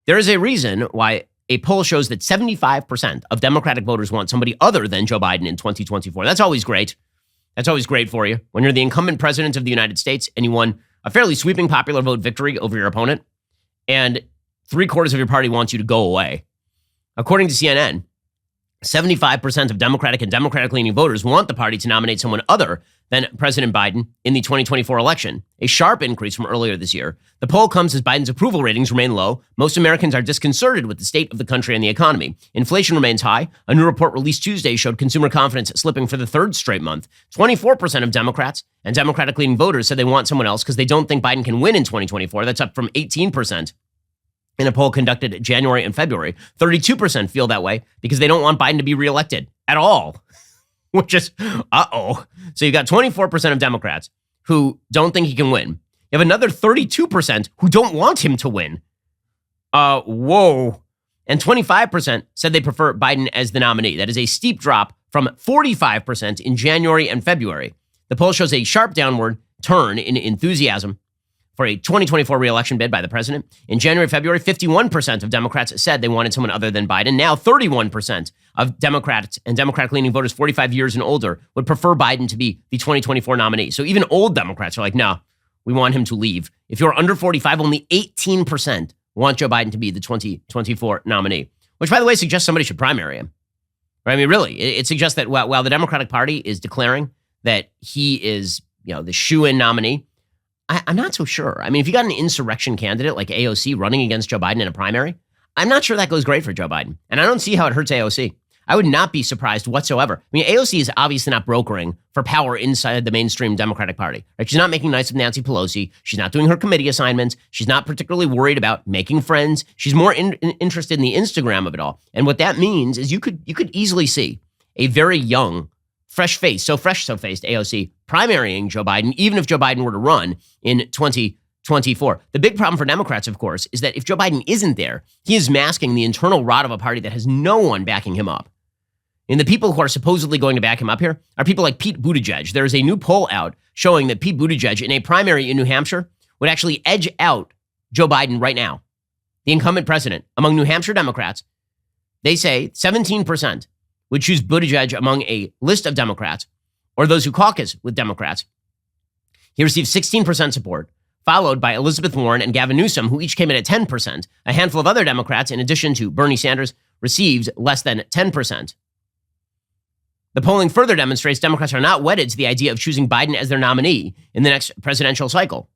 There is a reason why a poll shows that 75% of Democratic voters want somebody other than Joe Biden in 2024. That's always great. That's always great for you. When you're the incumbent president of the United States and you won a fairly sweeping popular vote victory over your opponent, and 3/4 of your party wants you to go away. According to CNN, 75% of Democratic and Democratic-leaning voters want the party to nominate someone other than President Biden in the 2024 election, a sharp increase from earlier this year. The poll comes as Biden's approval ratings remain low. Most Americans are disconcerted with the state of the country and the economy. Inflation remains high. A new report released Tuesday showed consumer confidence slipping for the third straight month. 24% of Democrats and Democratic-leaning voters said they want someone else because they don't think Biden can win in 2024. That's up from 18%. In a poll conducted in January and February, 32% feel that way because they don't want Biden to be reelected at all, which is, So you got 24% of Democrats who don't think he can win. You have another 32% who don't want him to win. Whoa. And 25% said they prefer Biden as the nominee. That is a steep drop from 45% in January and February. The poll shows a sharp downward turn in enthusiasm for a 2024 reelection bid by the president. In January, February, 51% of Democrats said they wanted someone other than Biden. Now, 31% of Democrats and Democratic-leaning voters 45 years and older would prefer Biden to be the 2024 nominee. So even old Democrats are like, no, we want him to leave. If you're under 45, only 18% want Joe Biden to be the 2024 nominee, which, by the way, suggests somebody should primary him. I mean, really, it suggests that while the Democratic Party is declaring that he is, the shoo-in nominee, I'm not so sure. I mean, if you got an insurrection candidate like AOC running against Joe Biden in a primary, I'm not sure that goes great for Joe Biden. And I don't see how it hurts AOC. I would not be surprised whatsoever. I mean, AOC is obviously not brokering for power inside the mainstream Democratic Party. Right? She's not making nice with Nancy Pelosi. She's not doing her committee assignments. She's not particularly worried about making friends. She's more interested in the Instagram of it all. And what that means is you could easily see a very young, so-faced AOC primarying Joe Biden, even if Joe Biden were to run in 2024. The big problem for Democrats, of course, is that if Joe Biden isn't there, he is masking the internal rot of a party that has no one backing him up. And the people who are supposedly going to back him up here are people like Pete Buttigieg. There is a new poll out showing that Pete Buttigieg in a primary in New Hampshire would actually edge out Joe Biden right now, the incumbent president. Among New Hampshire Democrats, they say 17% would choose Buttigieg among a list of Democrats or those who caucus with Democrats. He received 16% support, followed by Elizabeth Warren and Gavin Newsom, who each came in at 10%. A handful of other Democrats, in addition to Bernie Sanders, received less than 10%. The polling further demonstrates Democrats are not wedded to the idea of choosing Biden as their nominee in the next presidential cycle.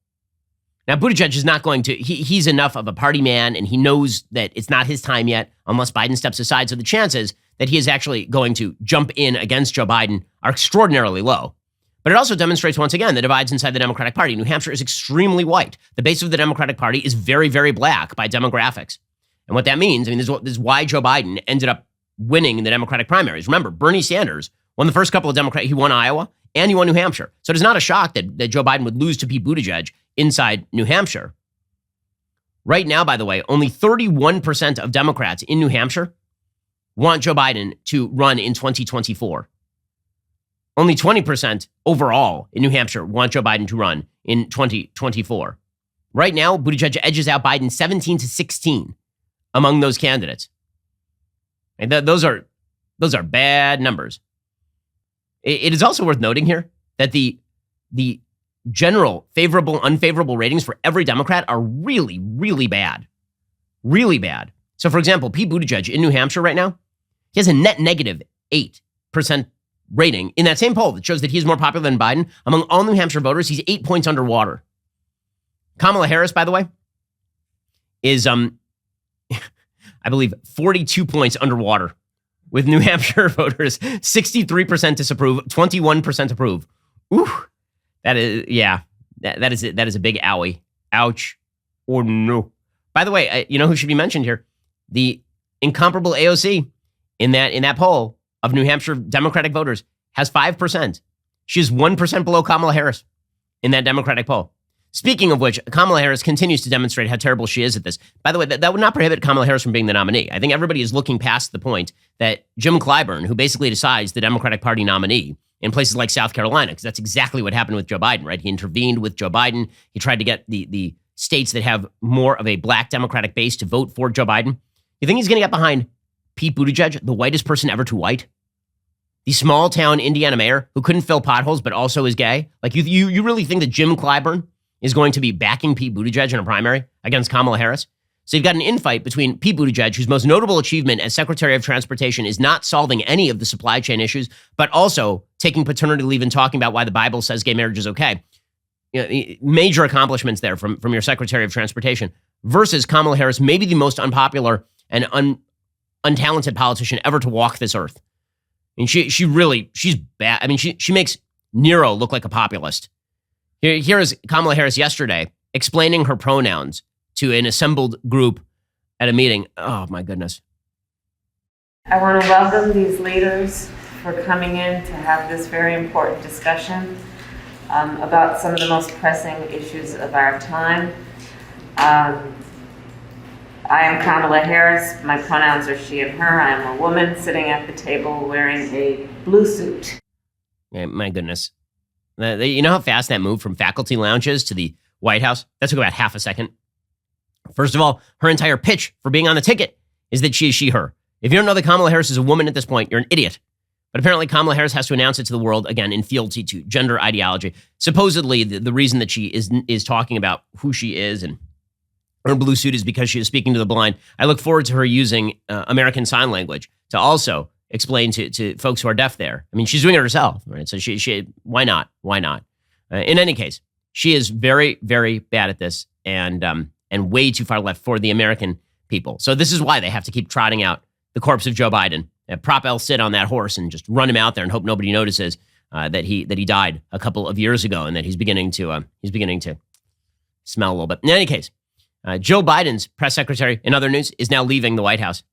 Now, Buttigieg is not going to, he's enough of a party man, and he knows that it's not his time yet unless Biden steps aside. So the chances that he is actually going to jump in against Joe Biden are extraordinarily low. But it also demonstrates, once again, the divides inside the Democratic Party. New Hampshire is extremely white. The base of the Democratic Party is very, very black by demographics. And what that means, this is why Joe Biden ended up winning in the Democratic primaries. Remember, Bernie Sanders won the first couple of Democrats. He won Iowa and he won New Hampshire. So it is not a shock that Joe Biden would lose to Pete Buttigieg inside New Hampshire. Right now, by the way, only 31% of Democrats in New Hampshire want Joe Biden to run in 2024. Only 20% overall in New Hampshire want Joe Biden to run in 2024. Right now, Buttigieg edges out Biden 17-16 among those candidates. And those are bad numbers. It is also worth noting here that the general favorable, unfavorable ratings for every Democrat are really, really bad. Really bad. So, for example, Pete Buttigieg in New Hampshire right now, he has a net negative 8% rating in that same poll that shows that he's more popular than Biden. Among all New Hampshire voters, he's 8 points underwater. Kamala Harris, by the way, is, I believe, 42 points underwater with New Hampshire voters, 63% disapprove, 21% approve. Ooh, that is, yeah, that is a big owie. Ouch. Or no. By the way, you know who should be mentioned here? The incomparable AOC in that poll of New Hampshire Democratic voters has 5%. She is 1% below Kamala Harris in that Democratic poll. Speaking of which, Kamala Harris continues to demonstrate how terrible she is at this. By the way, that would not prohibit Kamala Harris from being the nominee. I think everybody is looking past the point that Jim Clyburn, who basically decides the Democratic Party nominee in places like South Carolina, because that's exactly what happened with Joe Biden, right? He intervened with Joe Biden. He tried to get the states that have more of a black Democratic base to vote for Joe Biden. You think he's going to get behind Pete Buttigieg, the whitest person ever to white? The small town Indiana mayor who couldn't fill potholes but also is gay? Like, you really think that Jim Clyburn is going to be backing Pete Buttigieg in a primary against Kamala Harris? So you've got an infight between Pete Buttigieg, whose most notable achievement as Secretary of Transportation is not solving any of the supply chain issues, but also taking paternity leave and talking about why the Bible says gay marriage is okay. You know, major accomplishments there from your Secretary of Transportation, versus Kamala Harris, maybe the most unpopular and untalented politician ever to walk this earth. I mean, she's bad. I mean, she makes Nero look like a populist. Here is Kamala Harris yesterday explaining her pronouns to an assembled group at a meeting. Oh, my goodness. I want to welcome these leaders for coming in to have this very important discussion about some of the most pressing issues of our time. I am Kamala Harris. My pronouns are she and her. I am a woman sitting at the table wearing a blue suit. Yeah, my goodness. You know how fast that moved from faculty lounges to the White House? That took about half a second. First of all, her entire pitch for being on the ticket is that she is she, her. If you don't know that Kamala Harris is a woman at this point, you're an idiot. But apparently Kamala Harris has to announce it to the world, again, in fealty to gender ideology. Supposedly, the reason that she is talking about who she is and her blue suit is because she is speaking to the blind. I look forward to her using American Sign Language to also explain to folks who are deaf there. I mean, she's doing it herself, right? So she why not? Why not? In any case, she is very, very bad at this and way too far left for the American people. So this is why they have to keep trotting out the corpse of Joe Biden, prop El Cid on that horse and just run him out there and hope nobody notices that he died a couple of years ago and that he's beginning to smell a little bit. In any case, Joe Biden's press secretary, in other news, is now leaving the White House.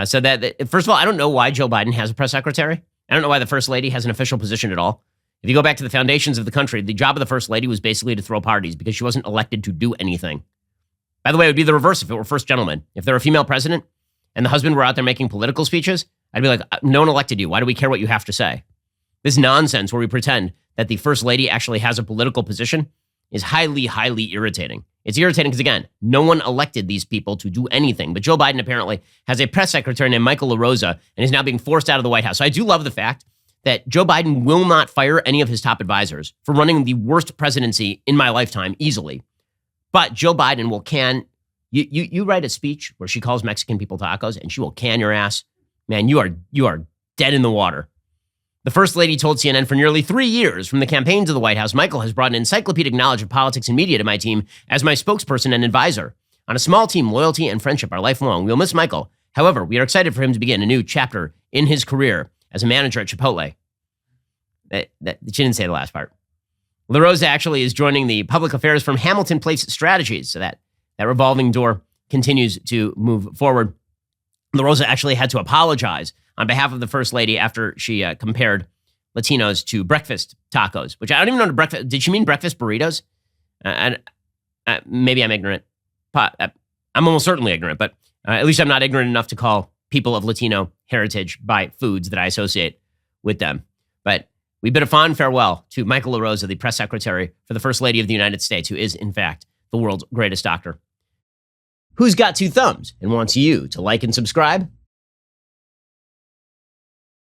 So that first of all, I don't know why Joe Biden has a press secretary. I don't know why the first lady has an official position at all. If you go back to the foundations of the country, the job of the first lady was basically to throw parties because she wasn't elected to do anything. By the way, it would be the reverse if it were first gentleman. If there were a female president and the husband were out there making political speeches, I'd be like, no one elected you. Why do we care what you have to say? This nonsense where we pretend that the first lady actually has a political position is highly, highly irritating. It's irritating because, again, no one elected these people to do anything. But Joe Biden apparently has a press secretary named Michael LaRosa and is now being forced out of the White House. So I do love the fact that Joe Biden will not fire any of his top advisors for running the worst presidency in my lifetime easily. But Joe Biden will you write a speech where she calls Mexican people tacos and she will can your ass. Man, you are dead in the water. The First Lady told CNN for nearly 3 years from the campaign to the White House, Michael has brought an encyclopedic knowledge of politics and media to my team as my spokesperson and advisor. On a small team, loyalty and friendship are lifelong. We'll miss Michael. However, we are excited for him to begin a new chapter in his career as a manager at Chipotle. She didn't say the last part. LaRosa actually is joining the public affairs firm Hamilton Place Strategies, so that revolving door continues to move forward. LaRosa actually had to apologize on behalf of the First Lady after she compared Latinos to breakfast tacos, which I don't even know. Breakfast? Did she mean breakfast burritos? Maybe I'm ignorant. I'm almost certainly ignorant, but at least I'm not ignorant enough to call people of Latino heritage by foods that I associate with them. But we bid a fond farewell to Michael LaRosa, the press secretary for the First Lady of the United States, who is, in fact, the world's greatest doctor. Who's got two thumbs and wants you to like and subscribe?